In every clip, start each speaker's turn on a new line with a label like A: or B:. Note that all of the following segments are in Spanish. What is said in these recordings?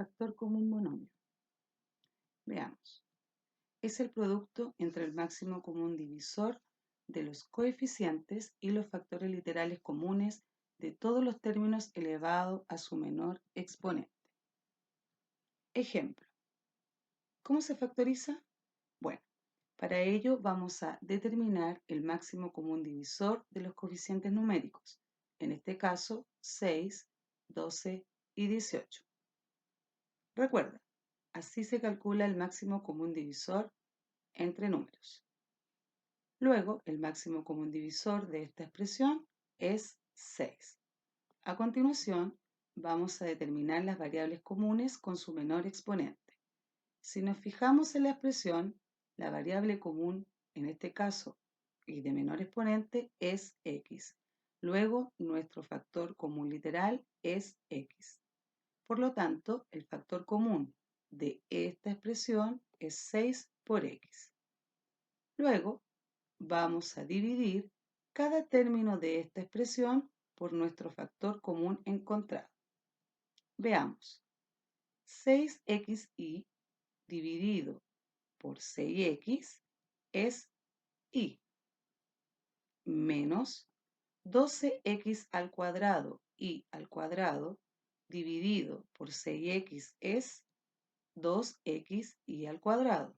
A: factor común monomio? Veamos. Es el producto entre el máximo común divisor de los coeficientes y los factores literales comunes de todos los términos elevado a su menor exponente. Ejemplo. ¿Cómo se factoriza? Bueno, para ello vamos a determinar el máximo común divisor de los coeficientes numéricos, en este caso 6, 12 y 18. Recuerda, así se calcula el máximo común divisor entre números. Luego, el máximo común divisor de esta expresión es 6. A continuación, vamos a determinar las variables comunes con su menor exponente. Si nos fijamos en la expresión, la variable común, en este caso, y de menor exponente, es x. Luego, nuestro factor común literal es x. Por lo tanto, el factor común de esta expresión es 6 por x. Luego, vamos a dividir cada término de esta expresión por nuestro factor común encontrado. Veamos. 6xy dividido por 6x es y, menos 12x al cuadrado y al cuadrado dividido por 6x es 2x y al cuadrado,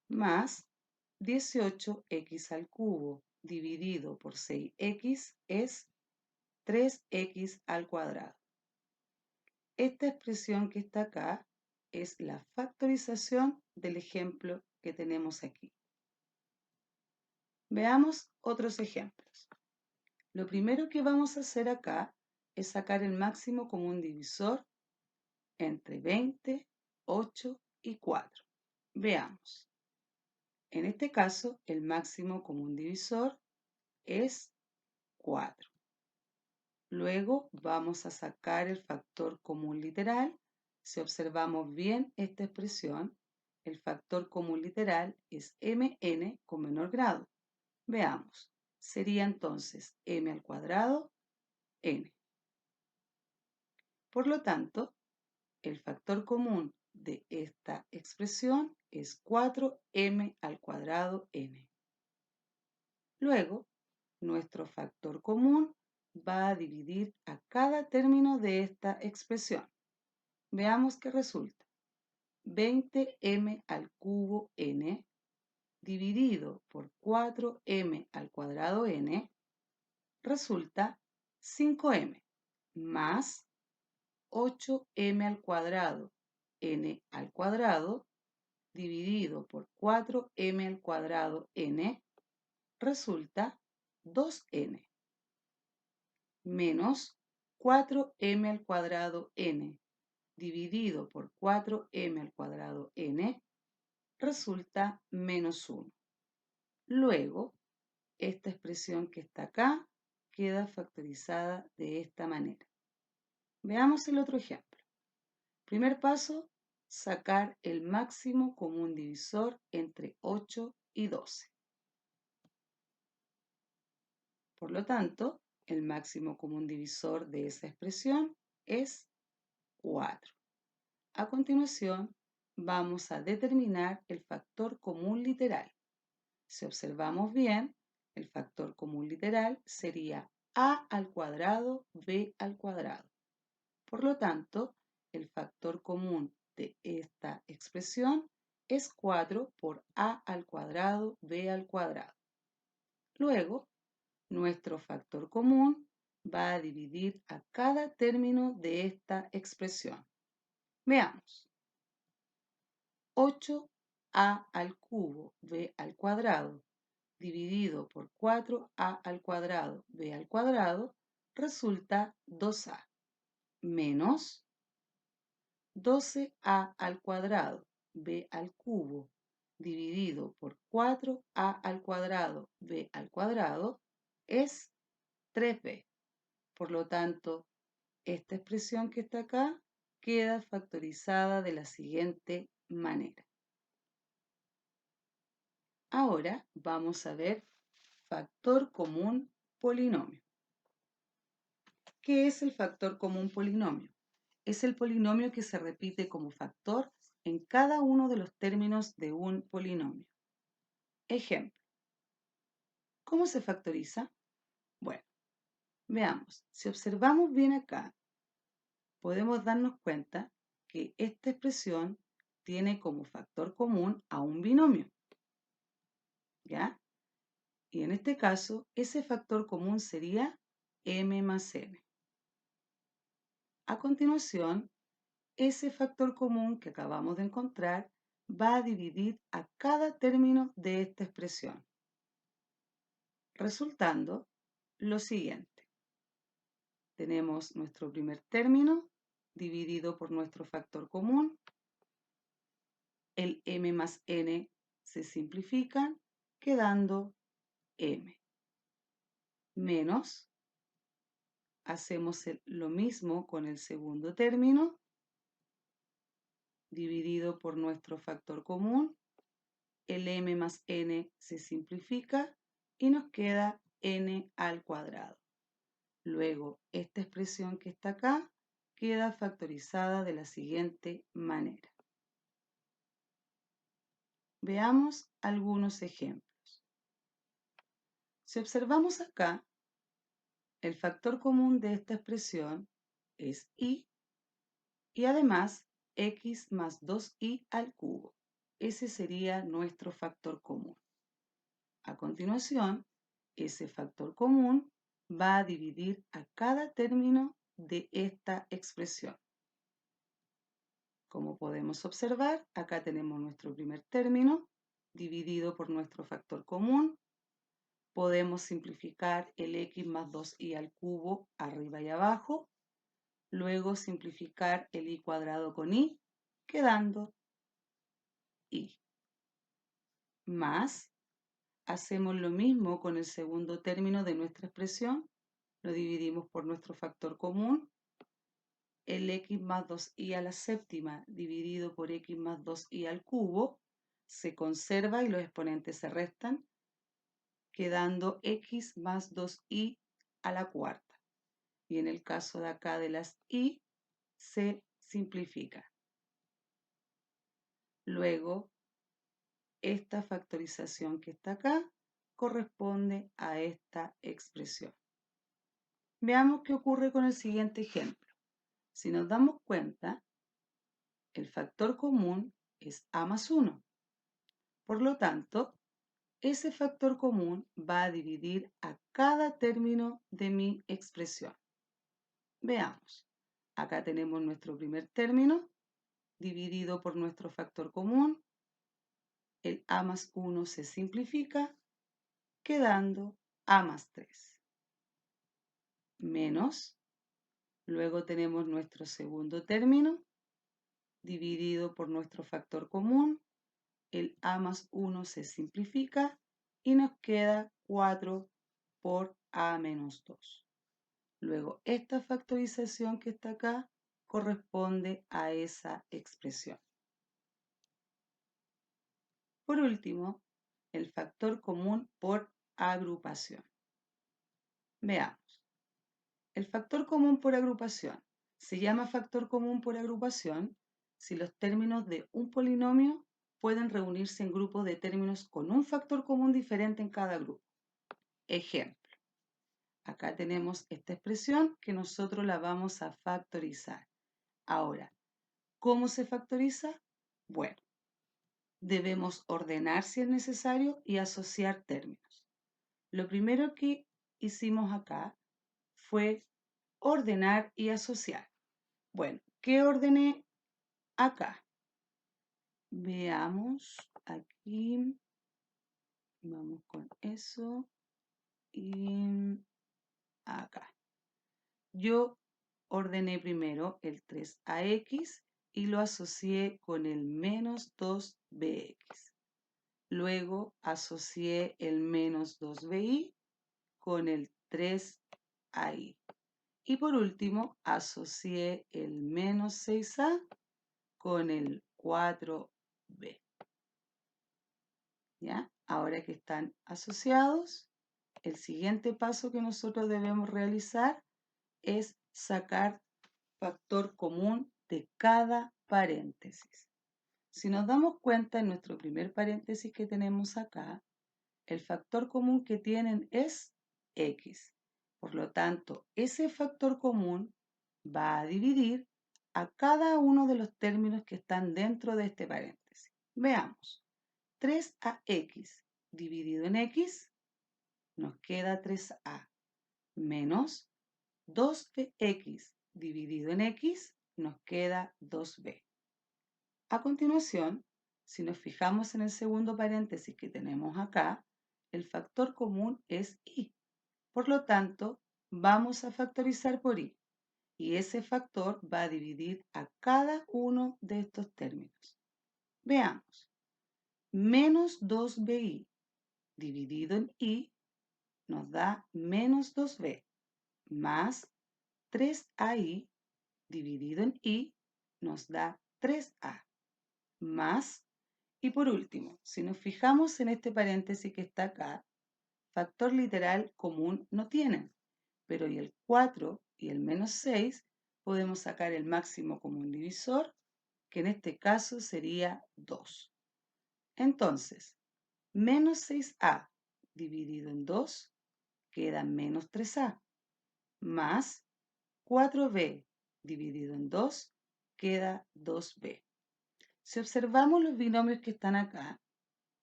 A: más 18x al cubo dividido por 6x es 3x al cuadrado. Esta expresión que está acá es la factorización del ejemplo que tenemos aquí. Veamos otros ejemplos. Lo primero que vamos a hacer acá es sacar el máximo común divisor entre 20, 8 y 4. Veamos. En este caso, el máximo común divisor es 4. Luego vamos a sacar el factor común literal. Si observamos bien esta expresión, el factor común literal es mn con menor grado. Veamos, sería entonces m al cuadrado n. Por lo tanto, el factor común de esta expresión es 4m al cuadrado n. Luego, nuestro factor común va a dividir a cada término de esta expresión. Veamos qué resulta. 20m al cubo n dividido por 4m al cuadrado n resulta 5m más 8m al cuadrado n al cuadrado dividido por 4m al cuadrado n resulta 2n menos 4m al cuadrado n dividido por 4m al cuadrado n resulta menos 1. Luego, esta expresión que está acá queda factorizada de esta manera. Veamos el otro ejemplo. Primer paso, sacar el máximo común divisor entre 8 y 12. Por lo tanto, el máximo común divisor de esa expresión es 4. A continuación, vamos a determinar el factor común literal. Si observamos bien, el factor común literal sería a al cuadrado b al cuadrado. Por lo tanto, el factor común de esta expresión es 4 por a al cuadrado b al cuadrado. Luego, nuestro factor común va a dividir a cada término de esta expresión. Veamos. 8a al cubo b al cuadrado dividido por 4a al cuadrado b al cuadrado resulta 2a menos 12a al cuadrado b al cubo dividido por 4a al cuadrado b al cuadrado es 3b. Por lo tanto, esta expresión que está acá queda factorizada de la siguiente manera. Ahora vamos a ver factor común polinomio. ¿Qué es el factor común polinomio? es el polinomio que se repite como factor en cada uno de los términos de un polinomio. Ejemplo. ¿Cómo se factoriza? Bueno, veamos. Si observamos bien acá, podemos darnos cuenta que esta expresión tiene como factor común a un binomio. ¿Ya? Y en este caso, ese factor común sería m más n. A continuación, ese factor común que acabamos de encontrar va a dividir a cada término de esta expresión, resultando lo siguiente. Tenemos nuestro primer término dividido por nuestro factor común. El m más n se simplifican, quedando m. Menos, hacemos lo mismo con el segundo término, dividido por nuestro factor común. El m más n se simplifica y nos queda n al cuadrado. Luego, esta expresión que está acá queda factorizada de la siguiente manera. Veamos algunos ejemplos. Si observamos acá, el factor común de esta expresión es y además x más 2y al cubo. Ese sería nuestro factor común. A continuación, ese factor común va a dividir a cada término de esta expresión. Como podemos observar, acá tenemos nuestro primer término dividido por nuestro factor común. Podemos simplificar el x más 2y al cubo arriba y abajo. Luego simplificar el y cuadrado con y, quedando y. Más, hacemos lo mismo con el segundo término de nuestra expresión. Lo dividimos por nuestro factor común. El x más 2y a la séptima dividido por x más 2y al cubo se conserva y los exponentes se restan, quedando x más 2y a la cuarta. Y en el caso de acá de las y, se simplifica. Luego, esta factorización que está acá corresponde a esta expresión. Veamos qué ocurre con el siguiente ejemplo. Si nos damos cuenta, el factor común es a más 1. Por lo tanto, ese factor común va a dividir a cada término de mi expresión. Veamos. Acá tenemos nuestro primer término dividido por nuestro factor común. El a más 1 se simplifica, quedando a más 3. Menos. Luego tenemos nuestro segundo término dividido por nuestro factor común. El a más 1 se simplifica y nos queda 4 por a menos 2. Luego, esta factorización que está acá corresponde a esa expresión. Por último, el factor común por agrupación. Veamos. El factor común por agrupación se llama factor común por agrupación si los términos de un polinomio pueden reunirse en grupos de términos con un factor común diferente en cada grupo. Ejemplo. Acá tenemos esta expresión que nosotros la vamos a factorizar. Ahora, ¿cómo se factoriza? Bueno, debemos ordenar si es necesario y asociar términos. Lo primero que hicimos acá fue ordenar y asociar. Bueno, ¿qué ordené acá? Veamos aquí. Vamos con eso. Y acá. Yo ordené primero el 3ax y lo asocié con el menos 2bx. Luego asocié el menos 2bi con el 3ai. Y por último, asocié el menos 6a con el 4b. ¿Ya? Ahora que están asociados, el siguiente paso que nosotros debemos realizar es sacar factor común de cada paréntesis. Si nos damos cuenta en nuestro primer paréntesis que tenemos acá, el factor común que tienen es x. Por lo tanto, ese factor común va a dividir a cada uno de los términos que están dentro de este paréntesis. Veamos, 3ax dividido en x nos queda 3a, menos 2bx dividido en x nos queda 2b. A continuación, si nos fijamos en el segundo paréntesis que tenemos acá, el factor común es y. Por lo tanto, vamos a factorizar por y. Y ese factor va a dividir a cada uno de estos términos. Veamos. Menos 2bi dividido en y nos da menos 2b, más 3ai dividido en y nos da 3a, más. Y por último, si nos fijamos en este paréntesis que está acá, factor literal común no tienen, pero y el 4 y el menos 6 podemos sacar el máximo común divisor, que en este caso sería 2. Entonces, menos 6a dividido en 2 queda menos 3a, más 4b dividido en 2 queda 2b. Si observamos los binomios que están acá,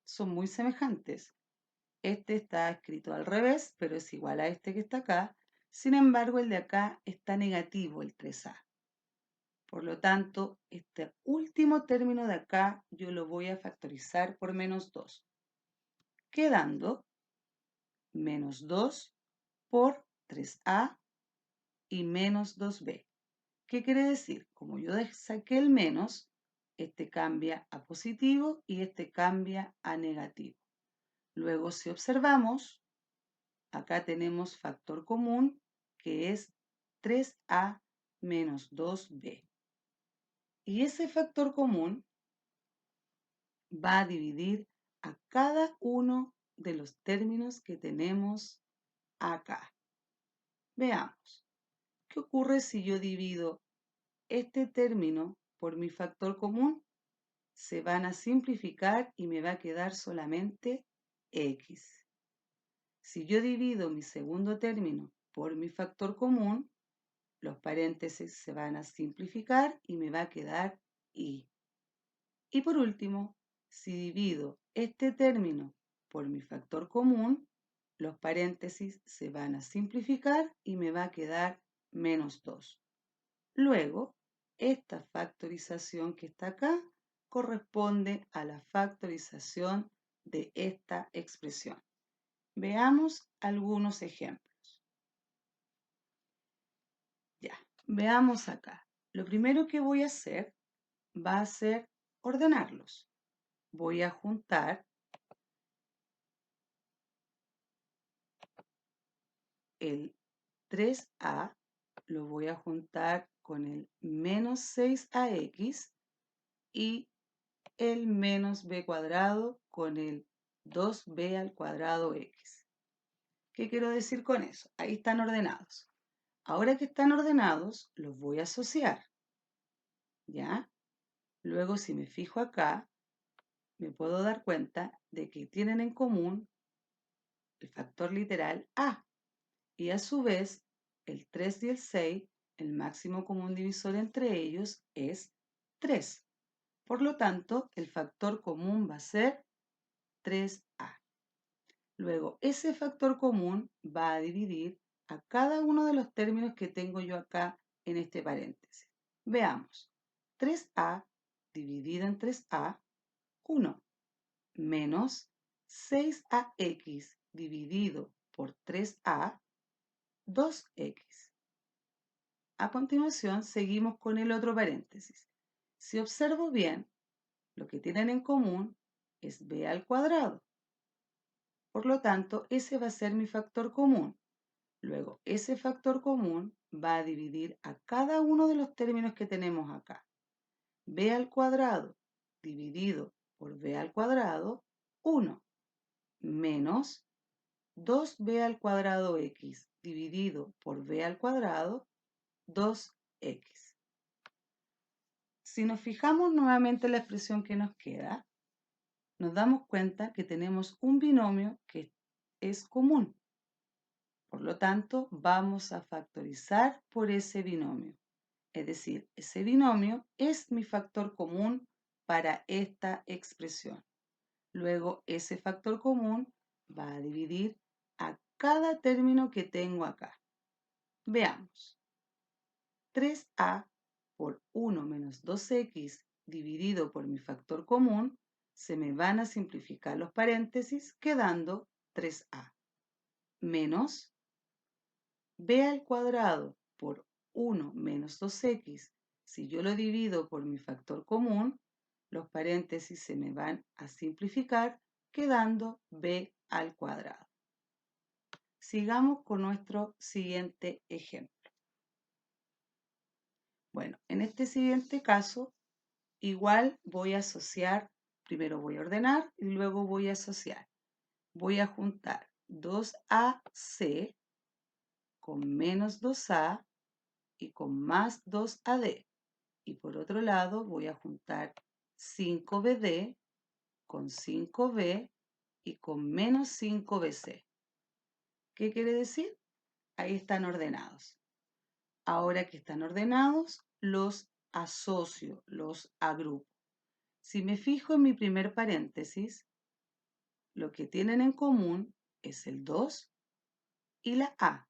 A: son muy semejantes. Este está escrito al revés, pero es igual a este que está acá. Sin embargo, el de acá está negativo, el 3a. Por lo tanto, este último término de acá yo lo voy a factorizar por menos 2, quedando menos 2 por 3a y menos 2b. ¿Qué quiere decir? Como yo saqué el menos, este cambia a positivo y este cambia a negativo. Luego, si observamos, acá tenemos factor común que es 3a menos 2b. Y ese factor común va a dividir a cada uno de los términos que tenemos acá. Veamos, ¿qué ocurre si yo divido este término por mi factor común? Se van a simplificar y me va a quedar solamente x. Si yo divido mi segundo término por mi factor común, los paréntesis se van a simplificar y me va a quedar y. Y por último, si divido este término por mi factor común, los paréntesis se van a simplificar y me va a quedar menos 2. Luego, esta factorización que está acá corresponde a la factorización de esta expresión. Veamos algunos ejemplos. Ya, veamos acá. Lo primero que voy a hacer va a ser ordenarlos. Voy a juntar el 3a, lo voy a juntar con el menos 6ax y el menos b cuadrado con el 2b al cuadrado x. ¿Qué quiero decir con eso? Ahí están ordenados. Ahora que están ordenados, los voy a asociar. ¿Ya? Luego, si me fijo acá, me puedo dar cuenta de que tienen en común el factor literal a. Y a su vez, el 3 y el 6, el máximo común divisor entre ellos es 3. Por lo tanto, el factor común va a ser 3a. Luego, ese factor común va a dividir a cada uno de los términos que tengo yo acá en este paréntesis. Veamos. 3a dividido en 3a, 1, menos 6ax dividido por 3a, 2x. A continuación, seguimos con el otro paréntesis. Si observo bien, lo que tienen en común es b al cuadrado. Por lo tanto, ese va a ser mi factor común. Luego, ese factor común va a dividir a cada uno de los términos que tenemos acá. B al cuadrado dividido por b al cuadrado, 1, menos 2b al cuadrado x dividido por b al cuadrado, 2x. Si nos fijamos nuevamente en la expresión que nos queda, nos damos cuenta que tenemos un binomio que es común. Por lo tanto, vamos a factorizar por ese binomio. Es decir, ese binomio es mi factor común para esta expresión. Luego, ese factor común va a dividir a cada término que tengo acá. Veamos. 3a por 1 menos 2x dividido por mi factor común, se me van a simplificar los paréntesis quedando 3a menos b al cuadrado por 1 menos 2x. Si yo lo divido por mi factor común, los paréntesis se me van a simplificar quedando b al cuadrado. Sigamos con nuestro siguiente ejemplo. Bueno, en este siguiente caso, igual voy a asociar, primero voy a ordenar y luego voy a asociar. Voy a juntar 2ac con menos 2a y con más 2ad. Y por otro lado voy a juntar 5bd con 5b y con menos 5bc. ¿Qué quiere decir? Ahí están ordenados. Ahora que están ordenados, los asocio, los agrupo. Si me fijo en mi primer paréntesis, lo que tienen en común es el 2 y la a.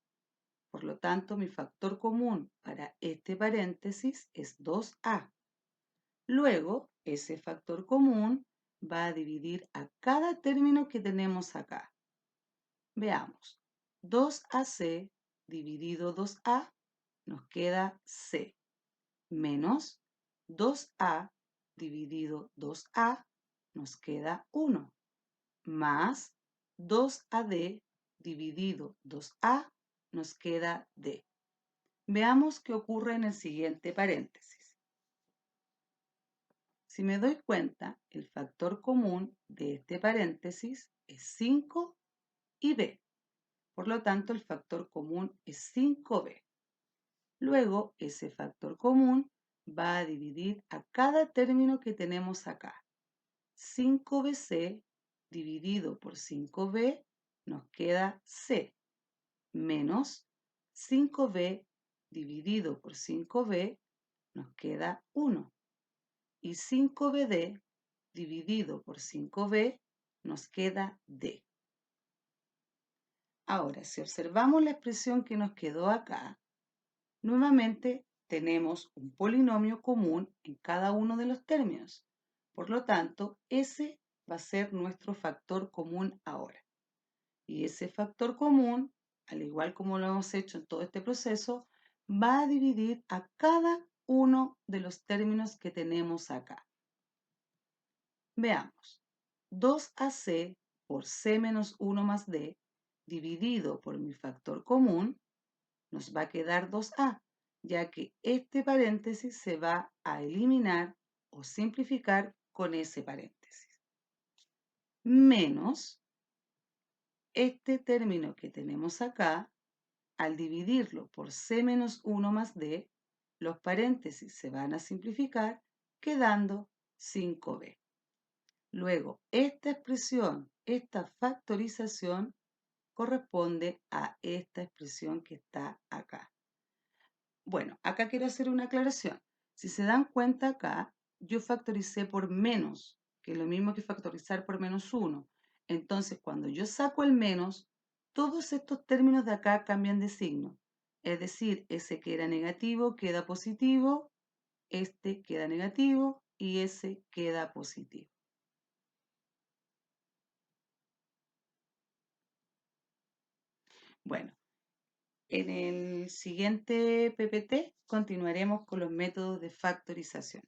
A: Por lo tanto, mi factor común para este paréntesis es 2a. Luego, ese factor común va a dividir a cada término que tenemos acá. Veamos. 2ac dividido 2a nos queda c, menos 2a dividido 2a nos queda 1, más 2ad dividido 2a nos queda d. Veamos qué ocurre en el siguiente paréntesis. Si me doy cuenta, el factor común de este paréntesis es 5 y b. Por lo tanto, el factor común es 5b. Luego, ese factor común va a dividir a cada término que tenemos acá. 5bc dividido por 5b nos queda c, menos 5b dividido por 5b nos queda 1. Y 5bd dividido por 5b nos queda d. Ahora, si observamos la expresión que nos quedó acá, nuevamente tenemos un polinomio común en cada uno de los términos. Por lo tanto, ese va a ser nuestro factor común ahora. Y ese factor común, al igual como lo hemos hecho en todo este proceso, va a dividir a cada uno de los términos que tenemos acá. Veamos. 2ac por c menos 1 más d dividido por mi factor común nos va a quedar 2a, ya que este paréntesis se va a eliminar o simplificar con ese paréntesis. Menos este término que tenemos acá, al dividirlo por c menos 1 más d, los paréntesis se van a simplificar quedando 5b. Luego, esta expresión, esta factorización, corresponde a esta expresión que está acá. Bueno, acá quiero hacer una aclaración. Si se dan cuenta acá, yo factoricé por menos, que es lo mismo que factorizar por menos 1. Entonces, cuando yo saco el menos, todos estos términos de acá cambian de signo. Es decir, ese que era negativo queda positivo, este queda negativo y ese queda positivo. Bueno, en el siguiente PPT continuaremos con los métodos de factorización.